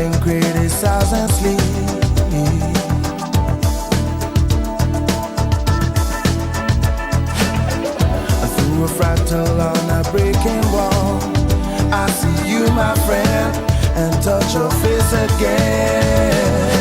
darling, criticize and sleep. Through a fractal on a breaking wall, I see you, my friend, and touch your face again.